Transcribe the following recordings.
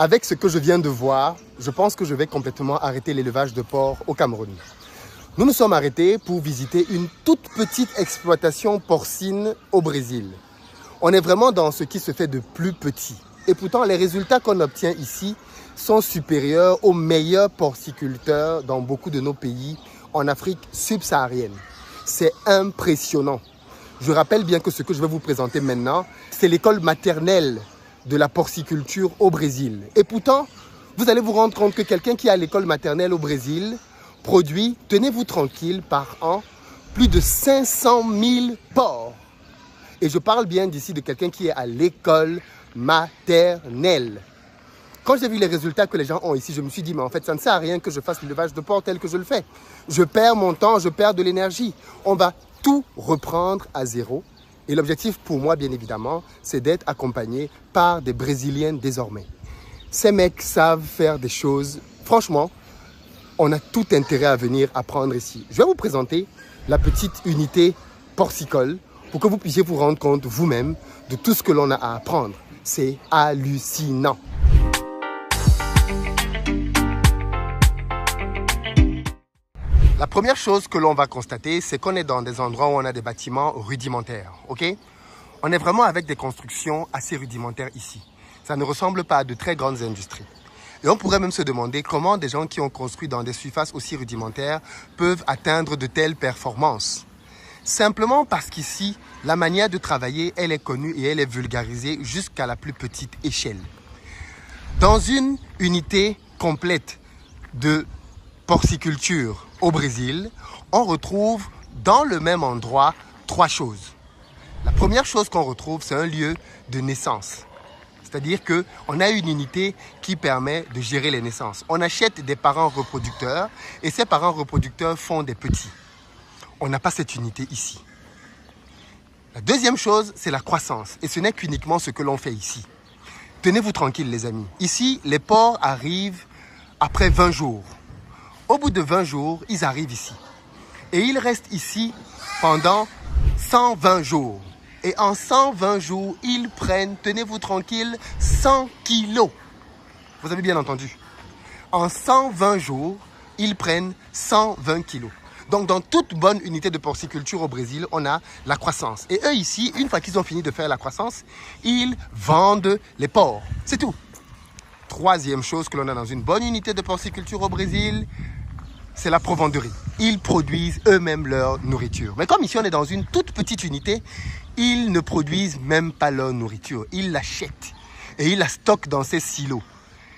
Avec ce que je viens de voir, je pense que je vais complètement arrêter l'élevage de porcs au Cameroun. Nous nous sommes arrêtés pour visiter une toute petite exploitation porcine au Brésil. On est vraiment dans ce qui se fait de plus petit. Et pourtant, les résultats qu'on obtient ici sont supérieurs aux meilleurs porciculteurs dans beaucoup de nos pays en Afrique subsaharienne. C'est impressionnant. Je rappelle bien que ce que je vais vous présenter maintenant, c'est l'école maternelle de la porciculture au Brésil. Et pourtant, vous allez vous rendre compte que quelqu'un qui est à l'école maternelle au Brésil produit, tenez-vous tranquille, par an, plus de 500 000 porcs. Et je parle bien d'ici de quelqu'un qui est à l'école maternelle. Quand j'ai vu les résultats que les gens ont ici, je me suis dit, mais en fait, ça ne sert à rien que je fasse l'élevage de porcs tel que je le fais. Je perds mon temps, je perds de l'énergie. On va tout reprendre à zéro. Et l'objectif pour moi, bien évidemment, c'est d'être accompagné par des Brésiliens désormais. Ces mecs savent faire des choses. Franchement, on a tout intérêt à venir apprendre ici. Je vais vous présenter la petite unité porcicole pour que vous puissiez vous rendre compte vous-même de tout ce que l'on a à apprendre. C'est hallucinant. La première chose que l'on va constater, c'est qu'on est dans des endroits où on a des bâtiments rudimentaires, ok? On est vraiment avec des constructions assez rudimentaires ici. Ça ne ressemble pas à de très grandes industries. Et on pourrait même se demander comment des gens qui ont construit dans des surfaces aussi rudimentaires peuvent atteindre de telles performances. Simplement parce qu'ici, la manière de travailler, elle est connue et elle est vulgarisée jusqu'à la plus petite échelle. Dans une unité complète de porciculture au Brésil, on retrouve dans le même endroit 3 choses. La première chose qu'on retrouve, c'est un lieu de naissance. C'est-à-dire qu'on a une unité qui permet de gérer les naissances. On achète des parents reproducteurs et ces parents reproducteurs font des petits. On n'a pas cette unité ici. La deuxième chose, c'est la croissance. Et ce n'est qu'uniquement ce que l'on fait ici. Tenez-vous tranquille, les amis. Ici, les porcs arrivent après 20 jours. Au bout de 20 jours, ils arrivent ici. Et ils restent ici pendant 120 jours. Et en 120 jours, ils prennent, tenez-vous tranquille, 100 kilos. Vous avez bien entendu. En 120 jours, ils prennent 120 kilos. Donc, dans toute bonne unité de porciculture au Brésil, on a la croissance. Et eux ici, une fois qu'ils ont fini de faire la croissance, ils vendent les porcs. C'est tout. Troisième chose que l'on a dans une bonne unité de porciculture au Brésil, c'est la provenderie. Ils produisent eux-mêmes leur nourriture. Mais comme ici, on est dans une toute petite unité, ils ne produisent même pas leur nourriture. Ils l'achètent et ils la stockent dans ces silos.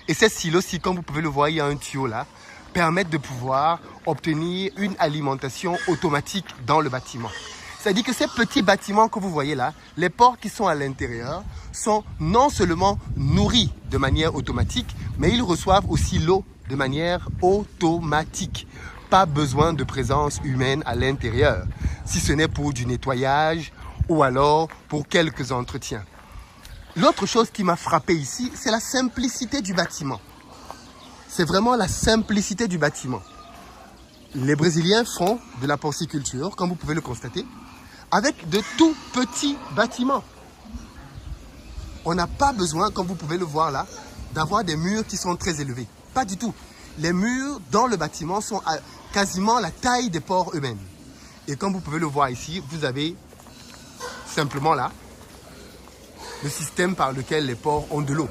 Et ces silos-ci, comme vous pouvez le voir, il y a un tuyau là, permettent de pouvoir obtenir une alimentation automatique dans le bâtiment. C'est-à-dire que ces petits bâtiments que vous voyez là, les porcs qui sont à l'intérieur sont non seulement nourris de manière automatique, mais ils reçoivent aussi l'eau de manière automatique. Pas besoin de présence humaine à l'intérieur, si ce n'est pour du nettoyage ou alors pour quelques entretiens. L'autre chose qui m'a frappé ici, c'est la simplicité du bâtiment. C'est vraiment la simplicité du bâtiment. Les Brésiliens font de la porciculture, comme vous pouvez le constater, avec de tout petits bâtiments. On n'a pas besoin, comme vous pouvez le voir là, d'avoir des murs qui sont très élevés. Pas du tout. Les murs dans le bâtiment sont à quasiment la taille des porcs eux-mêmes. Et comme vous pouvez le voir ici, vous avez simplement là le système par lequel les porcs ont de l'eau.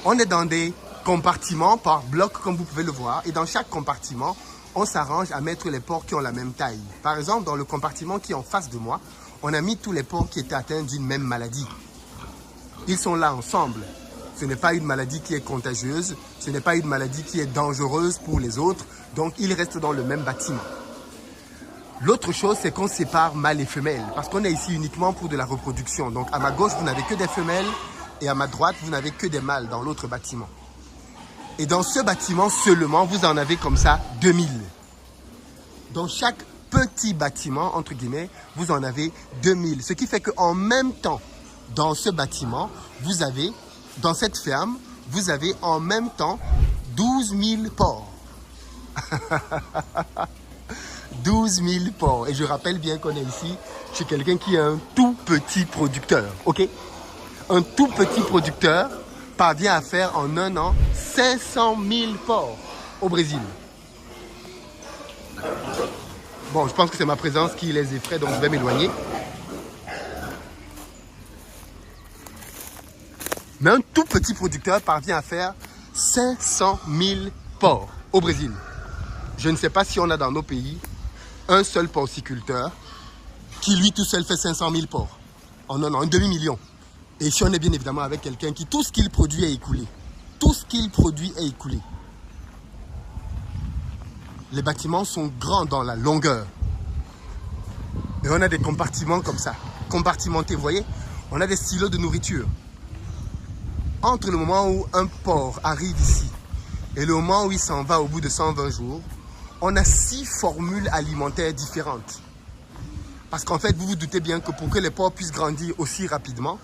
On est dans des compartiments par bloc, comme vous pouvez le voir. Et dans chaque compartiment, on s'arrange à mettre les porcs qui ont la même taille. Par exemple, dans le compartiment qui est en face de moi, on a mis tous les porcs qui étaient atteints d'une même maladie. Ils sont là ensemble. Ce n'est pas une maladie qui est contagieuse, ce n'est pas une maladie qui est dangereuse pour les autres, donc ils restent dans le même bâtiment. L'autre chose, c'est qu'on sépare mâles et femelles, parce qu'on est ici uniquement pour de la reproduction. Donc à ma gauche, vous n'avez que des femelles, et à ma droite, vous n'avez que des mâles dans l'autre bâtiment. Et dans ce bâtiment seulement, vous en avez comme ça 2000. Dans chaque petit bâtiment, entre guillemets, vous en avez 2000. Ce qui fait qu'en même temps, dans ce bâtiment, vous avez, dans cette ferme, vous avez en même temps 12 000 porcs. 12 000 porcs. Et je rappelle bien qu'on est ici chez quelqu'un qui est un tout petit producteur. Ok? Un tout petit producteur parvient à faire en un an 500 000 porcs au Brésil. Bon, je pense que c'est ma présence qui les effraie, donc je vais m'éloigner. Mais un tout petit producteur parvient à faire 500 000 porcs au Brésil. Je ne sais pas si on a dans nos pays un seul porciculteur qui lui tout seul fait 500 000 porcs en un an, un demi-million. Et si on est bien évidemment avec quelqu'un qui tout ce qu'il produit est écoulé. Tout ce qu'il produit est écoulé. Les bâtiments sont grands dans la longueur. Et on a des compartiments comme ça, compartimentés, vous voyez. On a des silos de nourriture. Entre le moment où un porc arrive ici et le moment où il s'en va au bout de 120 jours, on a 6 formules alimentaires différentes. Parce qu'en fait, vous vous doutez bien que pour que les porcs puissent grandir aussi rapidement,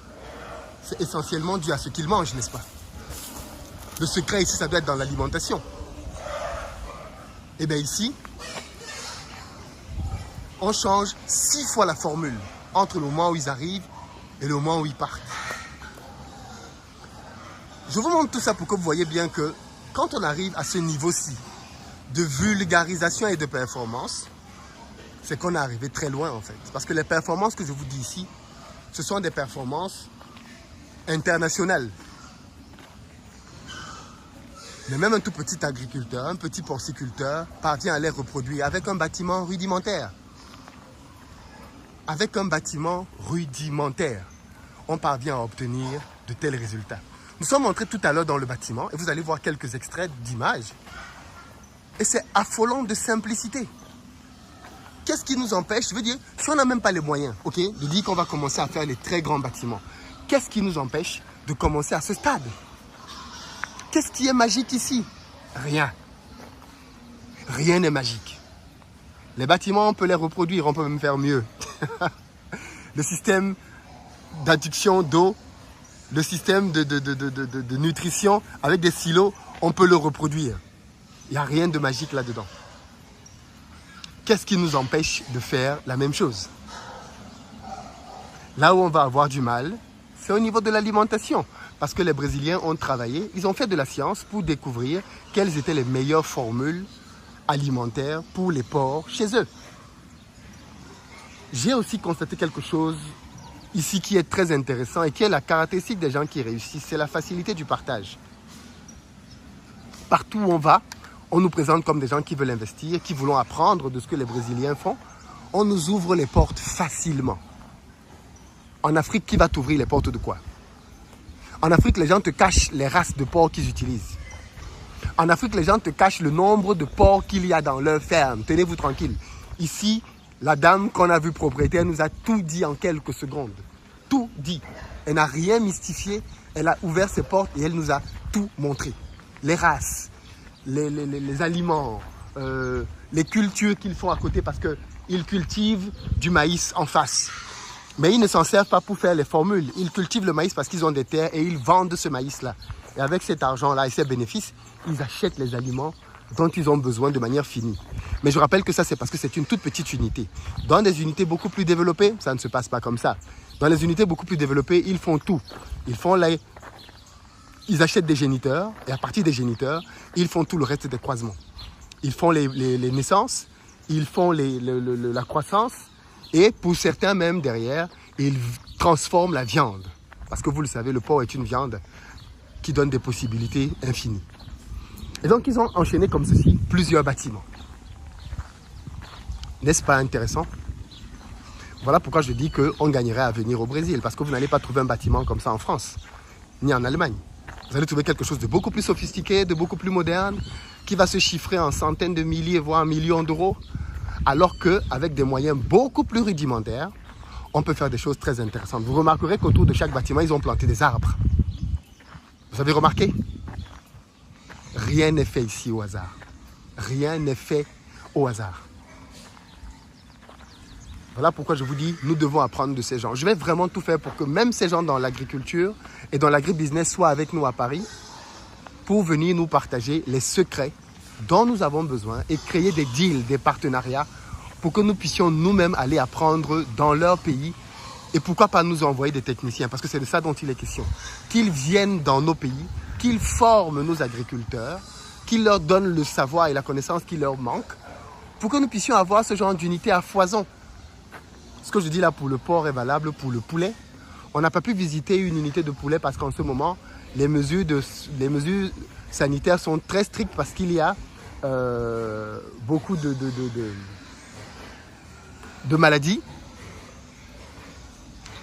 c'est essentiellement dû à ce qu'ils mangent, n'est-ce pas? Le secret ici, ça doit être dans l'alimentation. Et bien ici, on change 6 fois la formule entre le moment où ils arrivent et le moment où ils partent. Je vous montre tout ça pour que vous voyez bien que quand on arrive à ce niveau-ci de vulgarisation et de performance, c'est qu'on est arrivé très loin en fait. Parce que les performances que je vous dis ici, ce sont des performances internationales. Mais même un tout petit agriculteur, un petit porciculteur parvient à les reproduire avec un bâtiment rudimentaire. Avec un bâtiment rudimentaire, on parvient à obtenir de tels résultats. Nous sommes entrés tout à l'heure dans le bâtiment et vous allez voir quelques extraits d'images. Et c'est affolant de simplicité. Qu'est-ce qui nous empêche? Je veux dire, si on n'a même pas les moyens, ok, de dire qu'on va commencer à faire les très grands bâtiments, qu'est-ce qui nous empêche de commencer à ce stade? Qu'est-ce qui est magique ici? Rien. Rien n'est magique. Les bâtiments, on peut les reproduire, on peut même faire mieux. Le système d'adduction d'eau, le système de nutrition avec des silos, on peut le reproduire. Il n'y a rien de magique là-dedans. Qu'est-ce qui nous empêche de faire la même chose? Là où on va avoir du mal, c'est au niveau de l'alimentation. Parce que les Brésiliens ont travaillé, ils ont fait de la science pour découvrir quelles étaient les meilleures formules alimentaires pour les porcs chez eux. J'ai aussi constaté quelque chose ici qui est très intéressant et qui est la caractéristique des gens qui réussissent, c'est la facilité du partage. Partout où on va, on nous présente comme des gens qui veulent investir, qui voulons apprendre de ce que les Brésiliens font. On nous ouvre les portes facilement. En Afrique, qui va t'ouvrir les portes de quoi? En Afrique, les gens te cachent les races de porcs qu'ils utilisent. En Afrique, les gens te cachent le nombre de porcs qu'il y a dans leur ferme. Tenez-vous tranquille. Ici, la dame qu'on a vue propriétaire nous a tout dit en quelques secondes. Tout dit. Elle n'a rien mystifié. Elle a ouvert ses portes et elle nous a tout montré. Les races, les aliments, les cultures qu'ils font à côté parce qu'ils cultivent du maïs en face. Mais ils ne s'en servent pas pour faire les formules. Ils cultivent le maïs parce qu'ils ont des terres et ils vendent ce maïs-là. Et avec cet argent-là et ces bénéfices, ils achètent les aliments dont ils ont besoin de manière finie. Mais je rappelle que ça, c'est parce que c'est une toute petite unité. Dans des unités beaucoup plus développées, ça ne se passe pas comme ça. Dans les unités beaucoup plus développées, ils font tout. Ils achètent des géniteurs et à partir des géniteurs, ils font tout le reste des croisements. Ils font les naissances, ils font la croissance et pour certains même derrière, ils transforment la viande. Parce que vous le savez, le porc est une viande qui donne des possibilités infinies. Et donc, ils ont enchaîné comme ceci plusieurs bâtiments. N'est-ce pas intéressant? Voilà pourquoi je dis qu'on gagnerait à venir au Brésil. Parce que vous n'allez pas trouver un bâtiment comme ça en France, ni en Allemagne. Vous allez trouver quelque chose de beaucoup plus sophistiqué, de beaucoup plus moderne, qui va se chiffrer en centaines de milliers, voire millions d'euros. Alors qu'avec des moyens beaucoup plus rudimentaires, on peut faire des choses très intéressantes. Vous remarquerez qu'autour de chaque bâtiment, ils ont planté des arbres. Vous avez remarqué? Rien n'est fait ici au hasard. Rien n'est fait au hasard. Voilà pourquoi je vous dis, nous devons apprendre de ces gens. Je vais vraiment tout faire pour que même ces gens dans l'agriculture et dans l'agribusiness soient avec nous à Paris pour venir nous partager les secrets dont nous avons besoin et créer des deals, des partenariats pour que nous puissions nous-mêmes aller apprendre dans leur pays Et pourquoi pas nous envoyer des techniciens? Parce que c'est de ça dont il est question. Qu'ils viennent dans nos pays, qu'ils forment nos agriculteurs, qu'ils leur donnent le savoir et la connaissance qui leur manque, pour que nous puissions avoir ce genre d'unité à foison. Ce que je dis là pour le porc est valable pour le poulet. On n'a pas pu visiter une unité de poulet parce qu'en ce moment, les mesures sanitaires sont très strictes parce qu'il y a beaucoup de maladies.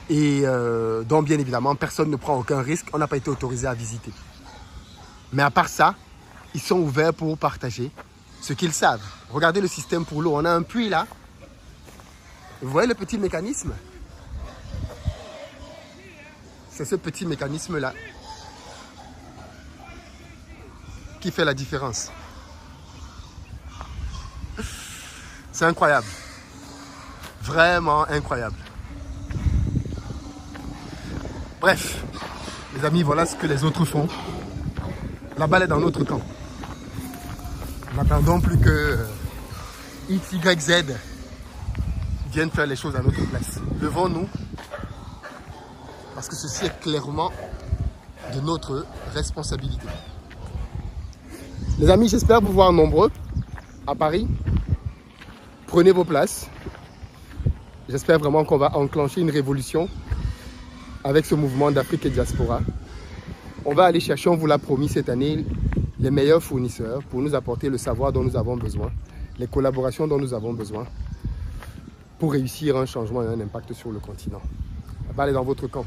Et donc, bien évidemment, personne ne prend aucun risque. On n'a pas été autorisé à visiter. Mais à part ça, ils sont ouverts pour partager ce qu'ils savent. Regardez le système pour l'eau. On a un puits là. Vous voyez le petit mécanisme? C'est ce petit mécanisme-là qui fait la différence. C'est incroyable. Vraiment incroyable. Bref, les amis, voilà ce que les autres font. La balle est dans notre camp. N'attendons plus que X, Y, Z viennent faire les choses à notre place. Levons-nous, parce que ceci est clairement de notre responsabilité. Les amis, j'espère vous voir nombreux à Paris. Prenez vos places. J'espère vraiment qu'on va enclencher une révolution avec ce mouvement d'Afrique et Diaspora. On va aller chercher, on vous l'a promis cette année, les meilleurs fournisseurs pour nous apporter le savoir dont nous avons besoin, les collaborations dont nous avons besoin pour réussir un changement et un impact sur le continent. La balle est dans votre camp.